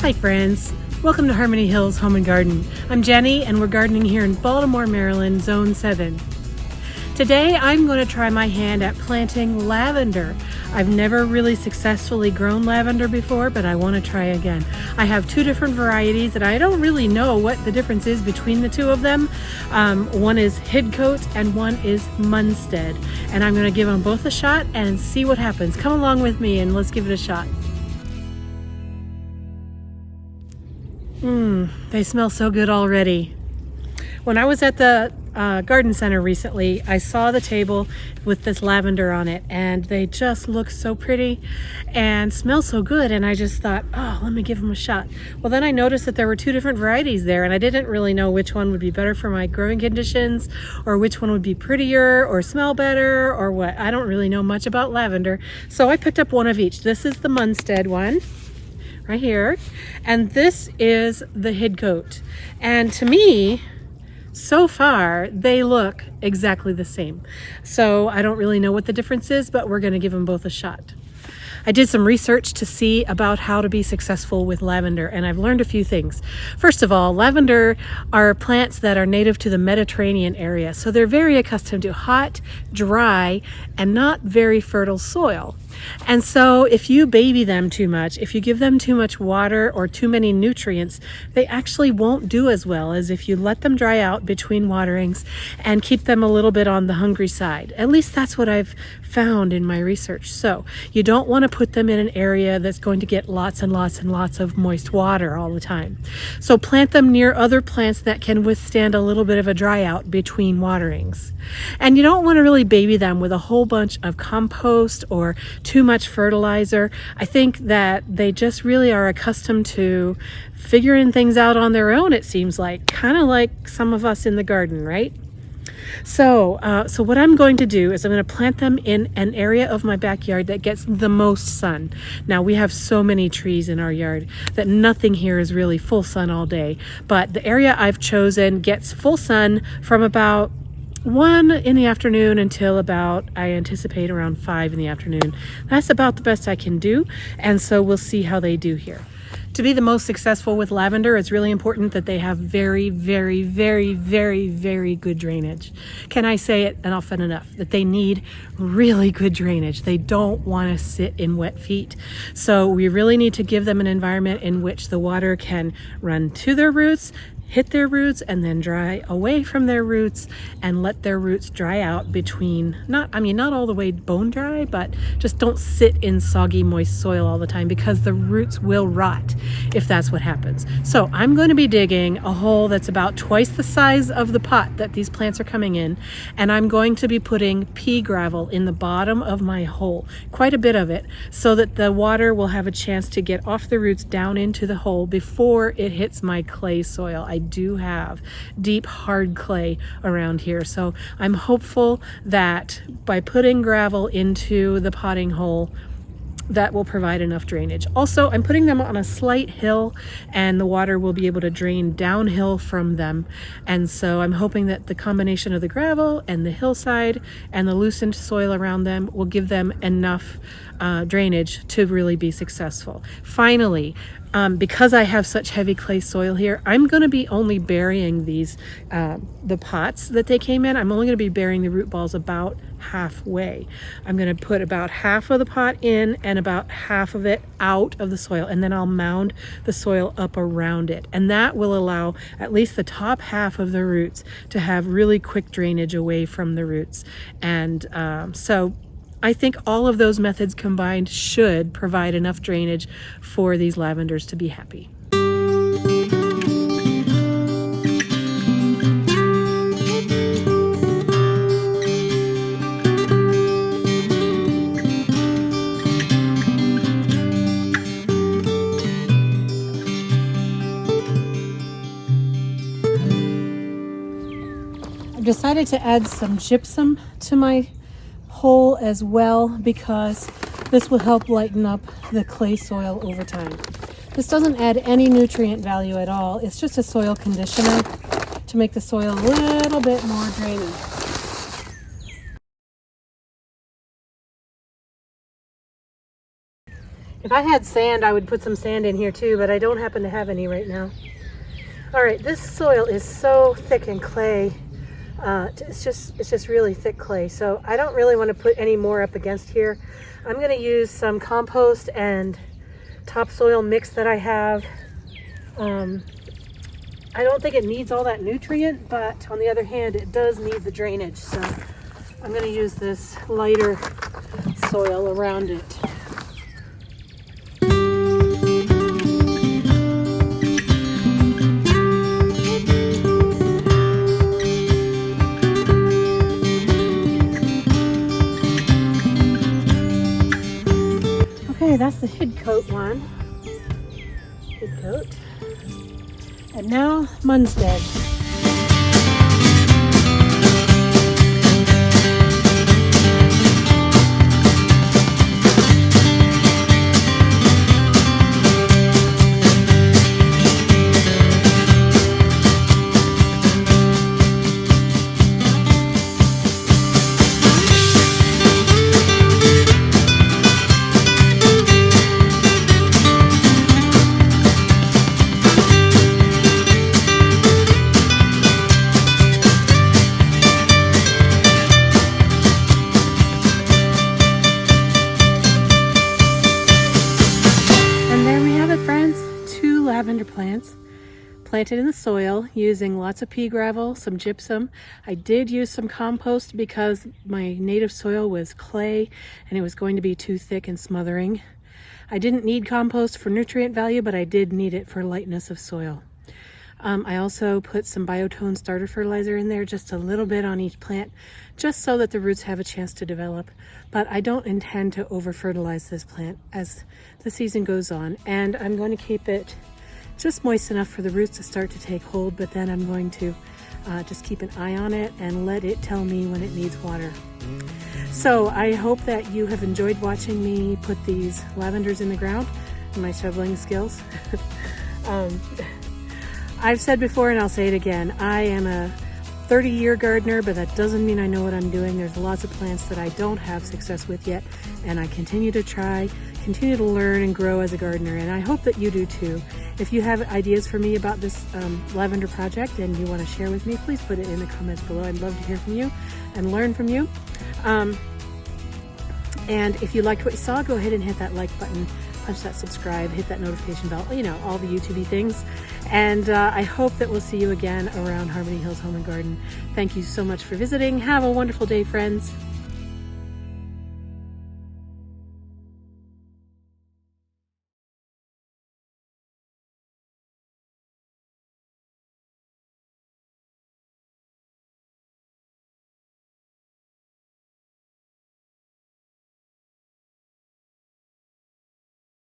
Hi friends, welcome to Harmony Hills Home and Garden. I'm Jenny and we're gardening here in Baltimore, Maryland, Zone 7. Today I'm going to try my hand at planting lavender. I've never really successfully grown lavender before, but I want to try again. I have two different varieties and I don't really know what the difference is between the two of them. One is Hidcote and one is Munstead. And I'm going to give them both a shot and see what happens. Come along with me and let's give it a shot. They smell so good already. When I was at the garden center recently, I saw the table with this lavender on it and they just look so pretty and smell so good, and I just thought, oh, let me give them a shot. Well, then I noticed that there were two different varieties there and I didn't really know which one would be better for my growing conditions or which one would be prettier or smell better or what. I don't really know much about lavender, so I picked up one of each. This is the Munstead one right here, and this is the Hidcote. And to me, so far, they look exactly the same. So I don't really know what the difference is, but we're gonna give them both a shot. I did some research to see about how to be successful with lavender, and I've learned a few things. First of all, lavender are plants that are native to the Mediterranean area, so they're very accustomed to hot, dry, and not very fertile soil. And so if you baby them too much, if you give them too much water or too many nutrients, they actually won't do as well as if you let them dry out between waterings and keep them a little bit on the hungry side. At least that's what I've found in my research. So you don't want to put them in an area that's going to get lots and lots and lots of moist water all the time. So plant them near other plants that can withstand a little bit of a dry out between waterings. And you don't want to really baby them with a whole bunch of compost or too much fertilizer. I think that they just really are accustomed to figuring things out on their own, it seems like, kind of like some of us in the garden, right? So what I'm going to do is I'm going to plant them in an area of my backyard that gets the most sun. Now, we have so many trees in our yard that nothing here is really full sun all day, but the area I've chosen gets full sun from about 1 in the afternoon until about, I anticipate, around 5 in the afternoon. That's about the best I can do, and so we'll see how they do here. To be the most successful with lavender, it's really important that they have very, very, very, very, very good drainage. Can I say it often enough? That they need really good drainage. They don't want to sit in wet feet. So we really need to give them an environment in which the water can run to their roots, hit their roots, and then dry away from their roots and let their roots dry out between, not all the way bone dry, but just don't sit in soggy, moist soil all the time because the roots will rot if that's what happens. So I'm going to be digging a hole that's about twice the size of the pot that these plants are coming in, and I'm going to be putting pea gravel in the bottom of my hole, quite a bit of it, so that the water will have a chance to get off the roots down into the hole before it hits my clay soil. I do have deep, hard clay around here, so I'm hopeful that by putting gravel into the potting hole, that will provide enough drainage. Also, I'm putting them on a slight hill and the water will be able to drain downhill from them. And so I'm hoping that the combination of the gravel and the hillside and the loosened soil around them will give them enough drainage to really be successful. Finally, because I have such heavy clay soil here, I'm going to be only burying these, the pots that they came in. I'm only going to be burying the root balls about halfway. I'm going to put about half of the pot in and about half of it out of the soil, and then I'll mound the soil up around it. And that will allow at least the top half of the roots to have really quick drainage away from the roots. And so I think all of those methods combined should provide enough drainage for these lavenders to be happy. I've decided to add some gypsum to my hole as well because this will help lighten up the clay soil over time. This doesn't add any nutrient value at all. It's just a soil conditioner to make the soil a little bit more draining. If I had sand, I would put some sand in here too, but I don't happen to have any right now. All right, this soil is so thick and clay. It's just really thick clay. So I don't really want to put any more up against here. I'm going to use some compost and topsoil mix that I have. I don't think it needs all that nutrient, but on the other hand, it does need the drainage. So I'm going to use this lighter soil around it. Okay, that's the Hidcote one. Hidcote. And now Munstead. Lavender plants planted in the soil using lots of pea gravel, some gypsum. I did use some compost because my native soil was clay and it was going to be too thick and smothering. I didn't need compost for nutrient value, but I did need it for lightness of soil. I also put some biotone starter fertilizer in there, just a little bit on each plant, just so that the roots have a chance to develop. But I don't intend to over fertilize this plant as the season goes on, and I'm going to keep it just moist enough for the roots to start to take hold, but then I'm going to just keep an eye on it and let it tell me when it needs water. So I hope that you have enjoyed watching me put these lavenders in the ground and my shoveling skills. I've said before and I'll say it again, I am a 30-year gardener, but that doesn't mean I know what I'm doing. There's lots of plants that I don't have success with yet, and I continue to try, continue to learn and grow as a gardener, and I hope that you do too. If you have ideas for me about this lavender project and you want to share with me, please put it in the comments below. I'd love to hear from you and learn from you. And if you liked what you saw, go ahead and hit that like button, punch that subscribe, hit that notification bell, you know, all the YouTube-y things. And I hope that we'll see you again around Harmony Hills Home and Garden. Thank you so much for visiting. Have a wonderful day, friends.